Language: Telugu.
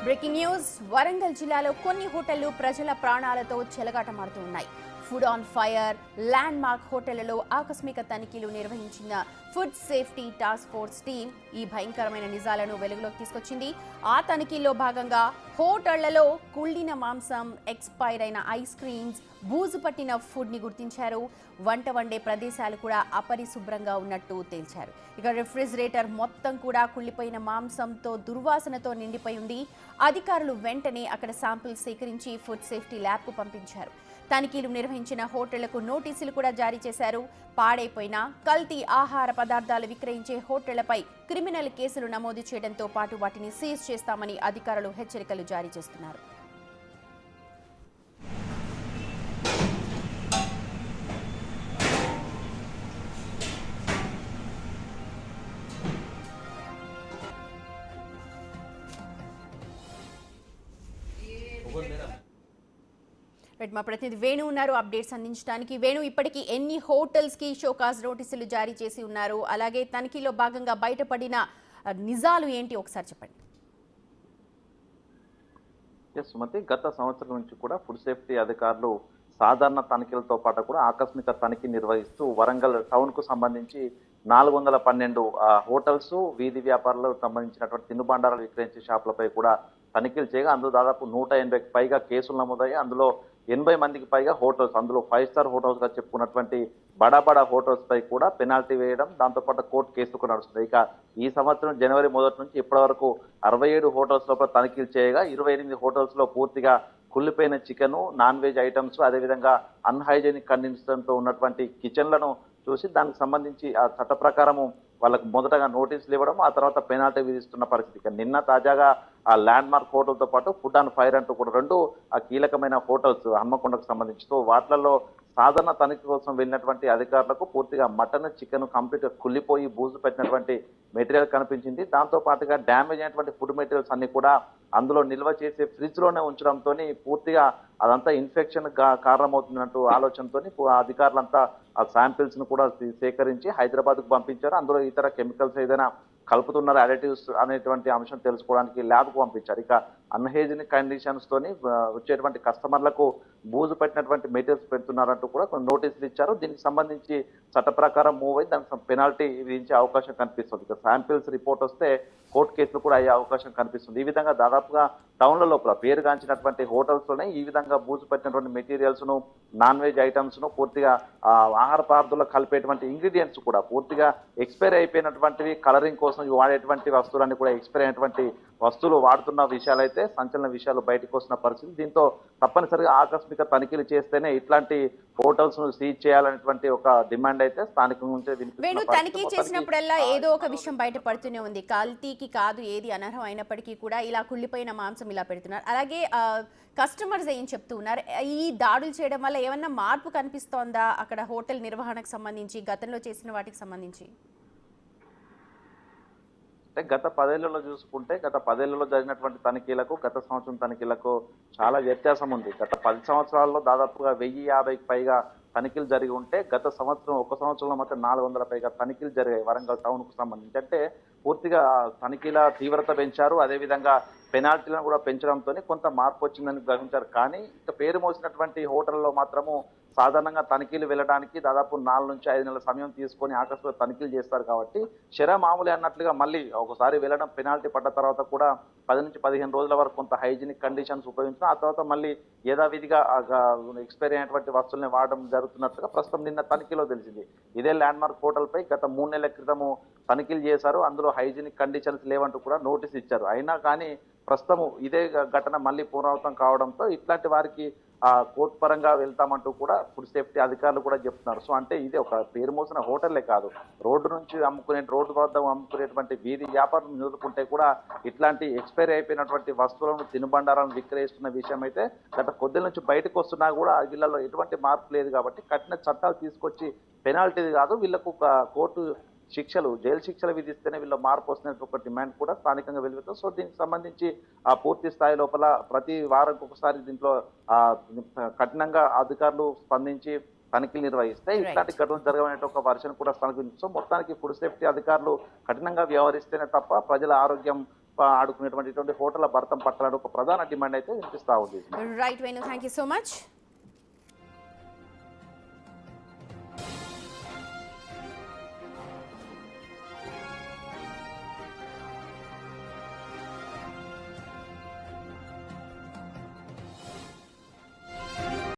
బ్రేకింగ్ న్యూస్ వరంగల్ జిల్లాలో కొన్ని హోటళ్లు ప్రజల ప్రాణాలతో చెలగాటమాడుతున్నాయి. Food on Fire Landmark హోటళ్లలో ఆకస్మిక తనిఖీలు నిర్వహించిన food safety task force team ఈ భయంకరమైన నిజాలను వెలుగులోకి తీసుకొచ్చింది. ఆ తనిఖీల్లో భాగంగా హోటళ్లలో కుళ్ళిన మాంసం, ఎక్స్పైర్ అయిన ఐస్ క్రీమ్స్, బూజు పట్టిన ఫుడ్ ని గుర్తించారు. వంట వండే ప్రదేశాలు కూడా అపరిశుభ్రంగా ఉన్నట్టు తేల్చారు. ఇక రిఫ్రిజిరేటర్ మొత్తం కూడా కుళ్ళిపోయిన మాంసంతో దుర్వాసనతో నిండిపోయి ఉంది. అధికారులు వెంటనే అక్కడ శాంపిల్స్ సేకరించి ఫుడ్ సేఫ్టీ ల్యాబ్ కు పంపించారు. తనిఖీలు నిర్వహించిన హోటళ్లకు నోటీసులు కూడా జారీ చేశారు. పాడైపోయిన కల్తీ ఆహార పదార్థాలు విక్రయించే హోటళ్లపై క్రిమినల్ కేసులు నమోదు చేయడంతో పాటు వాటిని సీజ్ చేస్తామని అధికారులు హెచ్చరికలు జారీ చేస్తున్నారు. మా ప్రతినిధి వేణు ఉన్నారు అప్డేట్స్ అందించడానికి. వేణు, ఇప్పటికీ ఎన్ని హోటల్స్ కి షోకాజ్ నోటీసులు జారీ చేసి ఉన్నారు? అలాగే తనిఖీలో భాగంగా బయటపడిన నిజాలు ఏంటి ఒకసారి చెప్పండి. సుమతి, గత సంవత్సరం నుంచి కూడా ఫుడ్ సేఫ్టీ అధికారులు సాధారణ తనిఖీలతో పాటు కూడా ఆకస్మిక తనిఖీ నిర్వహిస్తూ వరంగల్ టౌన్ కు సంబంధించి 412 హోటల్స్, వీధి వ్యాపారాలకు సంబంధించినటువంటి తినుబండారాలు విక్రయించే షాపులపై కూడా తనిఖీలు చేయగా అందులో దాదాపు 180కి పైగా కేసులు నమోదయ్యాయి. అందులో 80 మందికి పైగా హోటల్స్, అందులో 5 స్టార్ హోటల్స్ గా చెప్పుకున్నటువంటి బడా హోటల్స్ పై కూడా పెనాల్టీ వేయడం, దాంతోపాటు కోర్టు కేసులు కూడా నడుస్తుంది. ఇక ఈ సంవత్సరం జనవరి 1 నుంచి ఇప్పటి వరకు 67 హోటల్స్ లోపల తనిఖీలు చేయగా 28 హోటల్స్ లో పూర్తిగా కుళ్ళిపోయిన చికెన్, నాన్ వెజ్ ఐటమ్స్, అదేవిధంగా అన్హైజెనిక్ కండిషన్స్ తో ఉన్నటువంటి కిచెన్లను చూసి దానికి సంబంధించి ఆ చట్ట ప్రకారము వాళ్ళకు మొదటగా నోటీసులు ఇవ్వడం, ఆ తర్వాత పెనాల్టీ విధిస్తున్న పరిస్థితి. నిన్న తాజాగా ఆ ల్యాండ్ మార్క్ హోటల్తో పాటు ఫుడ్ ఆన్ ఫైర్ అంటూ కూడా 2 కీలకమైన హోటల్స్ హన్మకొండకు సంబంధించి వాటిలలో సాధారణ తనిఖీ కోసం వెళ్ళినటువంటి అధికారులకు పూర్తిగా మటన్, చికెన్ కంప్లీట్ గా కుళ్ళిపోయి బూజు పెట్టినటువంటి మెటీరియల్ కనిపించింది. దాంతో పాటుగా డ్యామేజ్ అయినటువంటి ఫుడ్ మెటీరియల్స్ అన్ని కూడా అందులో నిల్వ చేసే ఫ్రిడ్జ్ లోనే ఉంచడంతో పూర్తిగా అదంతా ఇన్ఫెక్షన్ కారణమవుతున్నట్టు ఆలోచనతో అధికారులంతా ఆ శాంపిల్స్ ను కూడా సేకరించి హైదరాబాద్ కు పంపించారు. అందులో ఇతర కెమికల్స్ ఏదైనా కలుపుతున్నారు, అడిటివ్స్ అనేటువంటి అంశం తెలుసుకోవడానికి ల్యాబ్ కు పంపించారు. ఇక అన్హైజీనిక్ కండిషన్స్ తోని వచ్చేటువంటి కస్టమర్లకు బూజు పెట్టినటువంటి మెటీరియల్స్ పెడుతున్నారంటూ కూడా కొన్ని నోటీసులు ఇచ్చారు. దీనికి సంబంధించి చట్ట ప్రకారం మూవ్ అయి దానికి పెనాల్టీ విధించే అవకాశం కనిపిస్తుంది. ఇక శాంపిల్స్ రిపోర్ట్ వస్తే కోర్టు కేసులు కూడా అయ్యే అవకాశం కనిపిస్తుంది. ఈ విధంగా దాదాపుగా టౌన్ల లోపల పేరుగాంచినటువంటి హోటల్స్ లోనే ఈ విధంగా బూజు పెట్టినటువంటి మెటీరియల్స్ ను, నాన్ వెజ్ ఐటమ్స్ ను, పూర్తిగా ఆహార పదార్థాల్లో కలిపేటువంటి ఇంగ్రీడియంట్స్ కూడా పూర్తిగా ఎక్స్పైర్ అయిపోయినటువంటివి, కలరింగ్ కోసం వాడేటువంటి వస్తువులన్నీ కూడా ఎక్స్పైర్ అయినటువంటి వస్తువులు వాడుతున్న విషయాలైతే సంచలన విషయాలు బయటకు వస్తున్న పరిస్థితి. దీంతో తప్పనిసరిగా ఆకస్మిక తనిఖీలు చేస్తేనే ఇట్లాంటి హోటల్స్ ను సీజ్ చేయాలనేటువంటి ఒక డిమాండ్ అయితే స్థానికంగా ఉంటే తనిఖీ చేసినప్పుడల్లా ఏదో ఒక విషయం బయటపడుతూనే ఉంది. కల్తీకి కాదు ఏది అనర్హం అయినప్పటికీ కూడా ఇలా కుళ్ళిపోయిన మాంసం ఇలా పెడుతున్నారు. అలాగే కస్టమర్స్ ఏం చెప్తూ ఉన్నారు? ఈ దాడులు చేయడం వల్ల ఏమన్నా మార్పు కనిపిస్తోందా అక్కడ హోటల్ నిర్వహణకు సంబంధించి, గతంలో చేసిన వాటికి సంబంధించి? అంటే గత 10 ఏళ్లలో చూసుకుంటే గత 10 ఏళ్లలో జరిగినటువంటి తనిఖీలకు గత సంవత్సరం తనిఖీలకు చాలా వ్యత్యాసం ఉంది. గత 10 సంవత్సరాల్లో దాదాపుగా 1050కి పైగా తనిఖీలు జరిగి ఉంటే గత సంవత్సరం ఒక సంవత్సరంలో మాత్రం 400 పైగా తనిఖీలు జరిగాయి వరంగల్ టౌన్ కు సంబంధించి. అంటే పూర్తిగా తనిఖీల తీవ్రత పెంచారు, అదేవిధంగా పెనాల్టీలను కూడా పెంచడంతో కొంత మార్పు వచ్చిందని గ్రహించారు. కానీ ఇక పేరు మోసినటువంటి హోటల్లో మాత్రము సాధారణంగా తనిఖీలు వెళ్ళడానికి దాదాపు 4 నుంచి 5 నెలల సమయం తీసుకొని ఆకస్మిక తనిఖీలు చేస్తారు కాబట్టి మామూలు అన్నట్లుగా మళ్ళీ ఒకసారి వెళ్ళడం, పెనాల్టీ పడ్డ తర్వాత కూడా 10 నుంచి 15 రోజుల వరకు కొంత హైజీనిక్ కండిషన్స్ ఉపయోగించడం, ఆ తర్వాత మళ్ళీ యథావిధిగా ఎక్స్పైరీ అయినటువంటి వస్తువుల్ని వాడడం జరుగుతున్నట్లుగా ప్రస్తుతం నిన్న తనిఖీలో తెలిసింది. ఇదే ల్యాండ్ మార్క్ హోటల్ పై గత 3 నెలల క్రితము తనిఖీలు చేశారు. అందులో హైజీనిక్ కండిషన్స్ లేవంటూ కూడా నోటీస్ ఇచ్చారు. అయినా కానీ ప్రస్తుతం ఇదే ఘటన మళ్ళీ పునరావృతం కావడంతో ఇట్లాంటి వారికి కోర్టు పరంగా వెళ్తామంటూ కూడా ఫుడ్ సేఫ్టీ అధికారులు కూడా చెప్తున్నారు. సో అంటే ఇది ఒక పేరు మోసిన హోటల్లే కాదు, రోడ్డు నుంచి రోడ్డు వద్ద అమ్ముకునేటువంటి వీధి వ్యాపారం నిలుపుకుంటే కూడా ఇట్లాంటి ఎక్స్పైరీ అయిపోయినటువంటి వస్తువులను, తినుబండారాలను విక్రయిస్తున్న విషయం అయితే గత కొద్ది నుంచి బయటకు వస్తున్నా కూడా వీళ్ళలో ఎటువంటి మార్పు లేదు. కాబట్టి కఠిన చట్టాలు తీసుకొచ్చి పెనాల్టీ కాదు, వీళ్ళకు కోర్టు శిక్షలు, జైలు శిక్షలు విధిస్తేనే వీళ్ళ మార్పు వస్తున్న ఒక డిమాండ్ కూడా స్థానికంగా వెలువెత్తుంది. సో దీనికి సంబంధించి పూర్తి స్థాయి లోపల ప్రతి వారం ఒకసారి దీంట్లో కఠినంగా అధికారులు స్పందించి తనిఖీలు నిర్వహిస్తే ఇట్లాంటి ఘటనలు జరగబోయే ఒక వర్షన్ కూడా స్థానిక. సో మొత్తానికి ఫుడ్ సేఫ్టీ అధికారులు కఠినంగా వ్యవహరిస్తేనే తప్ప ప్రజల ఆరోగ్యం ఆడుకునేటువంటి హోటళ్ల భర్తం పట్టాలని ఒక ప్రధాన డిమాండ్ అయితే వినిపిస్తా ఉంది. Right Venu, thank you so much.